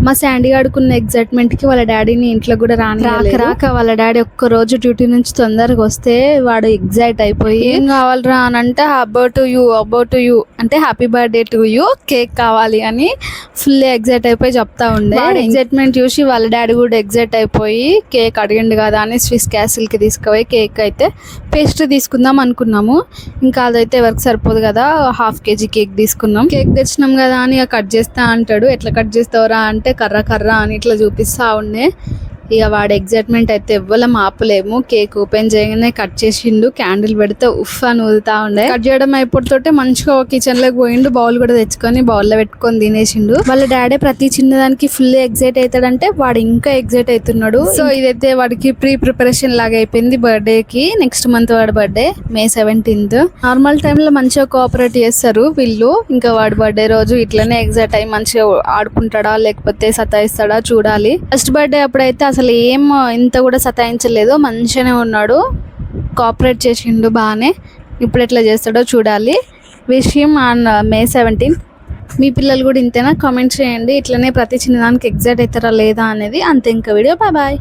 మా శాండీ ఆడుకున్న ఎగ్జైట్మెంట్కి వాళ్ళ డాడీని ఇంట్లో కూడా రాక వాళ్ళ డాడీ ఒక్క రోజు డ్యూటీ నుంచి తొందరగా వస్తే వాడు ఎగ్జైట్ అయిపోయి ఏం కావాలరా అని అంటే అబౌట్ యూ అంటే happy birthday to you cake కావాలి అని ఫుల్ ఎగ్జైట్ అయిపోయి చెప్తా ఉండే. ఎగ్జైట్మెంట్ చూసి వాళ్ళ డాడీ కూడా ఎగ్జైట్ అయిపోయి కేక్ అడిగిండు కదా అని స్విస్ క్యాసిల్కి తీసుకుపోయి కేక్ అయితే పేస్ట్రీ తీసుకుందాం అనుకున్నాము. ఇంకా అదైతే ఎవరికి సరిపోదు కదా, 1/2 kg కేక్ తీసుకున్నాం. కేక్ తెచ్చినాం కదా అని కట్ చేస్తా అంటాడు. ఎట్లా కట్ చేస్తావురా అంటే కర్ర అని ఇట్లా చూపిస్తా ఉండే. ఇక వాడు ఎగ్జైట్మెంట్ అయితే ఎవ్వరం ఆపలేము. కేక్ ఓపెన్ చేయగానే కట్ చేసిండు, క్యాండిల్ పెడితే ఉఫ్ అని ఊదుతా ఉండే. కట్ చేయడం అయిపోతుంటే మంచిగా కిచెన్ లోకి పోయిండు, బౌల్ కూడా తెచ్చుకొని బౌల్లో పెట్టుకొని తినేసిండు. వాళ్ళ డాడీ ప్రతి చిన్నదానికి ఫుల్ ఎగ్జైట్ అవుతాడంటే వాడు ఇంకా ఎగ్జైట్ అవుతున్నాడు. సో ఇదైతే వాడికి ప్రిపరేషన్ లాగా అయిపోయింది బర్త్డే కి. నెక్స్ట్ మంత్ వాడి బర్త్డే May 17th. నార్మల్ టైంలో మంచిగా కోఆపరేట్ చేస్తారు వీళ్ళు. ఇంకా వాడి బర్త్డే రోజు ఇట్లనే ఎగ్జైట్ అయ్యి మంచిగా ఆడుకుంటాడా లేకపోతే సతాయిస్తాడా చూడాలి. ఫస్ట్ బర్త్డే అప్పుడైతే అసలు ఏం ఇంత కూడా సతాయించలేదు, మంచిగానే ఉన్నాడు, కోఆపరేట్ చేసిండు బాగానే. ఇప్పుడు ఎట్లా చేస్తాడో చూడాలి. Wish him on May 17th. మీ పిల్లలు కూడా ఇంతేనా? కామెంట్ చేయండి. ఇట్లనే ప్రతి చిన్నదానికి ఎగ్జైట్ అవుతారా లేదా అనేది. అంతే, ఇంకా వీడియో. బాయ్.